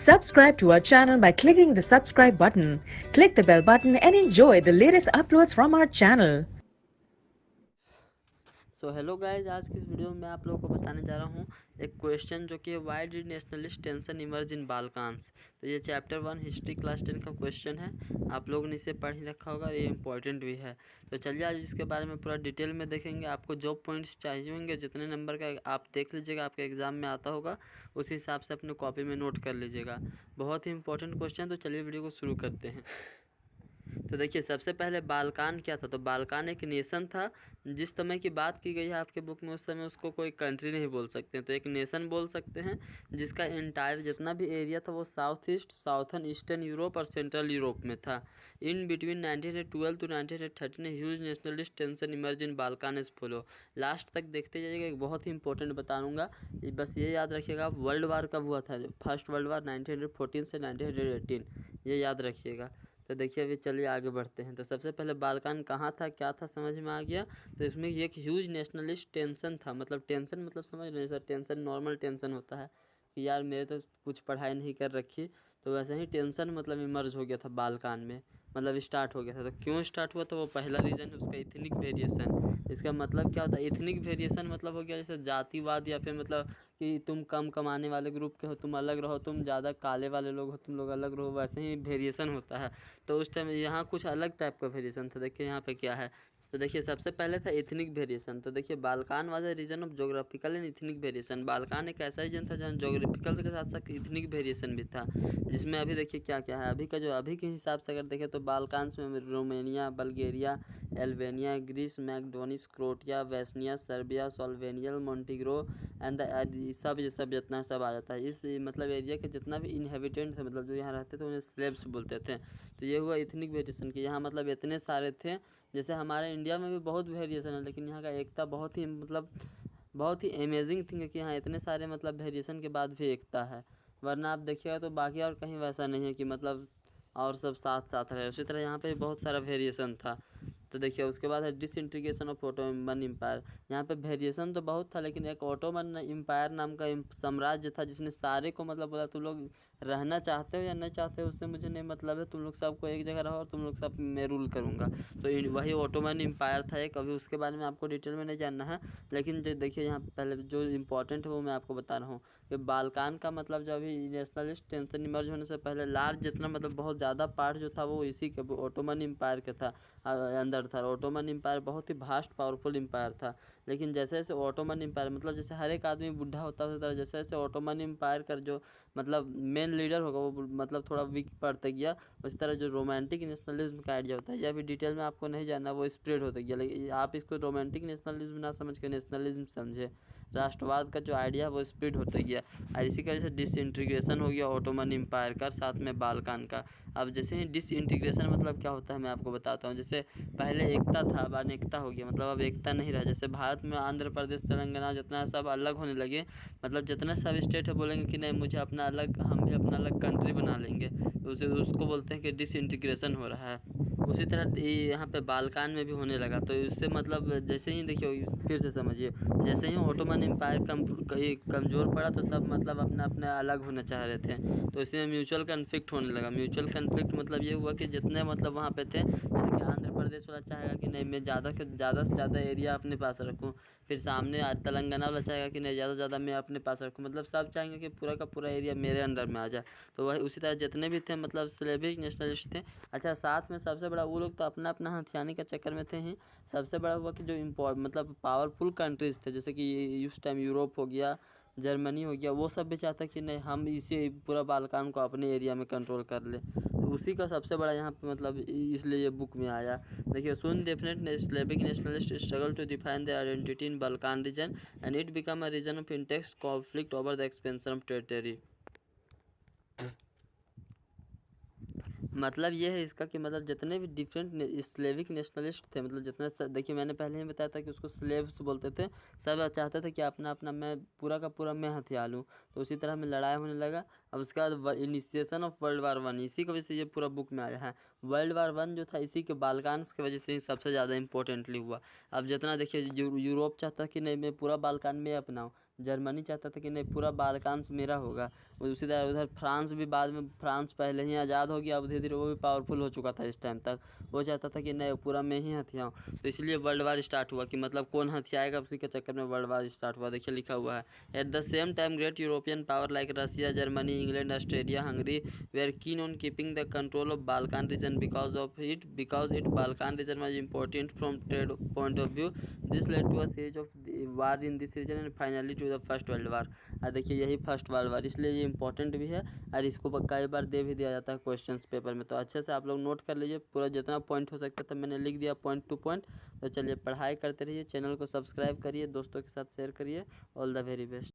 Subscribe to our channel by clicking the subscribe button. Click the bell button and enjoy the latest uploads from our channel. So hello guys, आज की इस video में मैं आप लोगों को बताने जा रहा हूँ एक क्वेश्चन जो कि है why did nationalist tension emerge in Balkans. तो ये चैप्टर 1 हिस्ट्री क्लास 10 का क्वेश्चन है। आप लोगों ने इसे पढ़ ही रखा होगा, ये इंपॉर्टेंट भी है। तो चलिए आज इसके बारे में पूरा डिटेल में देखेंगे। आपको जो पॉइंट्स चाहिए होंगे, जितने नंबर का आप देख लीजिएगा आपके एग्जाम में आता होगा, उस हिसाब से अपने कॉपी में नोट कर लीजिएगा। बहुत ही इंपॉर्टेंट क्वेश्चन। तो चलिए वीडियो को शुरू करते हैं। तो देखिए, सबसे पहले बाल्कान क्या था। तो बाल्कान एक नेशन था। जिस समय की बात की गई है आपके बुक में, उस समय उसको कोई कंट्री नहीं बोल सकते, तो एक नेशन बोल सकते हैं, जिसका इंटायर जितना भी एरिया था वो south east, southern eastern Europe और सेंट्रल यूरोप में था। In between 1912 to 1913 huge nationalist tension emerge in Balkan is follow. Last तक देखते जाइएगा, एक बहुत ही इंपॉर्टेंट बताऊंगा, बस ये याद रखिएगा। वर्ल्ड वार कब हुआ था? फर्स्ट वर्ल्ड वार 1914 से 1918, ये याद रखिएगा। तो देखिए, अभी चलिए आगे बढ़ते हैं। तो सबसे पहले बाल्कान कहाँ था, क्या था, समझ में आ गया। तो इसमें एक ह्यूज नेशनलिस्ट टेंशन था। मतलब टेंशन मतलब समझ रहे हैं सर, टेंशन नॉर्मल टेंशन होता है कि यार मेरे तो कुछ पढ़ाई नहीं कर रखी, तो वैसे ही टेंशन मतलब इमर्ज हो गया था बाल्कान में, मतलब स्टार्ट हो गया था। तो क्यों स्टार्ट हुआ? तो वो पहला रीज़न है उसका इथनिक वेरिएशन। इसका मतलब क्या होता है? इथनिक वेरिएशन मतलब हो गया जैसे जातिवाद, या फिर मतलब कि तुम कम कमाने वाले ग्रुप के हो, तुम अलग रहो, तुम ज़्यादा काले वाले लोग हो, तुम लोग अलग रहो, वैसे ही वेरिएशन होता है। तो उस टाइम यहाँ कुछ अलग टाइप का वेरिएशन था। देखिए यहाँ पे क्या है। तो देखिए, सबसे पहले था एथनिक वेरिएशन। तो देखिए, Balkan was a region of geographical and ethnic variation. Balkan एक ऐसा रीजन था जहाँ जोग्राफिकल के साथ साथ एथनिक वेरिएशन भी था, जिसमें अभी देखिए क्या क्या है। अभी के हिसाब से अगर देखें तो बाल्कान्स में Romania, Bulgaria, Albania, Greece, Macedonia, Croatia, Bosnia, Serbia, Slovenia, Montenegro and सब ये सब जितना सब आ जाता है। इस मतलब एरिया के जितना भी इनहेबिटेंट थे, मतलब जो यहाँ रहते थे, उन्हें स्लेव्स बोलते थे। तो ये हुआ इथनिक वेरिएशन की। यहाँ मतलब इतने सारे थे, जैसे हमारे इंडिया में भी बहुत वेरिएशन है, लेकिन यहाँ का एकता बहुत ही मतलब बहुत ही अमेजिंग थिंग है कि यहाँ इतने सारे मतलब वेरिएशन के बाद भी एकता है। वरना आप देखिएगा तो बाकी और कहीं वैसा नहीं है कि मतलब और सब साथ साथ रहे। उसी तरह यहाँ पे बहुत सारा वेरिएशन था। तो देखिए, उसके बाद है डिसइंटीग्रेशन ऑफ ओटोमन एम्पायर। यहाँ पे वेरिएशन तो बहुत था, लेकिन एक ओटोमन एम्पायर नाम का साम्राज्य था, जिसने सारे को मतलब बोला तुम लोग रहना चाहते हो या नहीं चाहते हो, उससे मुझे नहीं मतलब है, तुम लोग सबको एक जगह रहो और तुम लोग सब मैं रूल करूँगा। तो वही ओटोमन एम्पायर था एक। अभी उसके बारे में आपको डिटेल में नहीं जानना है, लेकिन जो देखिए यहाँ पहले जो इंपॉर्टेंट है वो मैं आपको बता रहा हूँ कि बाल्कान का मतलब जो अभी नेशनलिस्ट टेंशन इमर्ज होने से पहले लार्ज जितना मतलब बहुत ज़्यादा पार्ट जो था वो इसी के ओटोमन एम्पायर के था, अंदर था। ओटोमन एम्पायर बहुत ही भास्ट पावरफुल एम्पायर था। लेकिन जैसे जैसे ओटोमन एम्पायर मतलब जैसे हर एक आदमी बुढ़ा होता है, जैसे जैसे ओटोमन एम्पायर का जो मतलब मेन लीडर होगा वो मतलब थोड़ा वीक पड़ता गया, उसी तरह जो रोमांटिक नेशनलिज्म का आइडिया होता है, यह भी डिटेल में आपको नहीं जानना, वो स्प्रेड होता गया। लेकिन आप इसको रोमांटिक नेशनलिज्म ना समझ के नेशनलिज्म समझे। राष्ट्रवाद का जो आइडिया है वो स्प्रेड होता गया, और इसी का जैसे डिसइंटीग्रेशन हो गया ओटोमन एम्पायर का, साथ में बाल्कान का। अब जैसे ही डिसइंटीग्रेशन मतलब क्या होता है मैं आपको बताता हूँ। जैसे पहले एकता था, अब अनेकता हो गया, मतलब अब एकता नहीं रहा। जैसे भारत में आंध्र प्रदेश, तेलंगाना जितना सब अलग होने लगे, मतलब जितने सब स्टेट है बोलेंगे कि नहीं मुझे अपना अलग, हम भी अपना अलग कंट्री बना लेंगे, तो उसको बोलते हैं कि डिसइंटीग्रेशन हो रहा है। उसी तरह यहाँ पे बाल्कान में भी होने लगा। तो इससे मतलब जैसे ही देखिए, फिर से समझिए, जैसे ही ओटोमन एम्पायर कमज़ोर पड़ा तो सब मतलब अपना अपना अलग होना चाह रहे थे, तो इसमें म्यूचुअल कन्फ्लिक्ट होने लगा। म्यूचुअल कन्फ्लिक्ट मतलब ये हुआ कि जितने मतलब वहाँ पे थे, जैसे कि आंध्र प्रदेश वाला चाहेगा कि नहीं मैं ज़्यादा से ज़्यादा एरिया अपने पास रखूँ, फिर सामने तेलंगाना वाला चाहेगा कि नहीं ज़्यादा से ज़्यादा मैं अपने पास रखूँ, मतलब सब चाहेंगे कि पूरा का पूरा एरिया मेरे अंदर में आ जाए। तो वही उसी तरह जितने भी थे मतलब स्लेविक नेशनलिस्ट थे। अच्छा, साथ में सबसे बड़ा वो लोग तो अपना अपना हथियाने के चक्कर में थे ही। सबसे बड़ा हुआ कि जो मतलब पावरफुल कंट्रीज़ थे, जैसे कि उस टाइम यूरोप हो गया, जर्मनी हो गया, वो सब भी चाहता कि नहीं हम इसी पूरा बाल्कान को अपने एरिया में कंट्रोल कर ले। तो उसी का सबसे बड़ा यहाँ पे मतलब इसलिए ये बुक में आया। देखिए, soon definite Slavic nationalist struggle to define their identity in Balkan region and it become a region of intense conflict over the expansion of territory. मतलब ये है इसका कि मतलब जितने भी डिफरेंट स्लेविक नेशनलिस्ट थे, मतलब जितने देखिए मैंने पहले ही बताया था कि उसको स्लेव्स बोलते थे। सब चाहते थे कि अपना अपना मैं पूरा का पूरा मैं हथियार लूँ। तो उसी तरह में लड़ाई होने लगा। अब उसके बाद initiation of world war one, इसी की वजह से ये पूरा बुक में आया है। वर्ल्ड वार वन जो था इसी के बाल्कान्स की वजह से ही सबसे ज़्यादा इंपॉर्टेंटली हुआ। अब जितना देखिए यूरोप चाहता कि नहीं मैं पूरा बाल्कान में अपनाऊँ, जर्मनी चाहता था कि नहीं पूरा बाल्कान्स मेरा होगा, उसी तरह उधर फ्रांस भी बाद में, फ्रांस पहले ही आज़ाद हो गया, अब धीरे धीरे वो भी पावरफुल हो चुका था इस टाइम तक। वो चाहता था कि नहीं पूरा मैं ही हथियाऊँ, तो इसलिए वर्ल्ड वार स्टार्ट हुआ कि मतलब कौन हथियाएगा, उसी के चक्कर में वर्ल्ड वार स्टार्ट हुआ। देखिए लिखा हुआ है, at the same time great European power like Russia, Germany, England, Australia, Hungary were keen on keeping the control of Balkan region because it Balkan region was important from trade point of view. This led to a series of war in this region and finally to the First World War. देखिए यही first World वार, इसलिए ये important भी है और इसको कई बार दे भी दिया जाता है क्वेश्चन पेपर में। तो अच्छे से आप लोग नोट कर लीजिए, पूरा जितना पॉइंट हो सकता था मैंने लिख दिया पॉइंट टू पॉइंट। तो चलिए पढ़ाई करते रहिए, चैनल को सब्सक्राइब करिए, दोस्तों के साथ शेयर करिए। All the very best.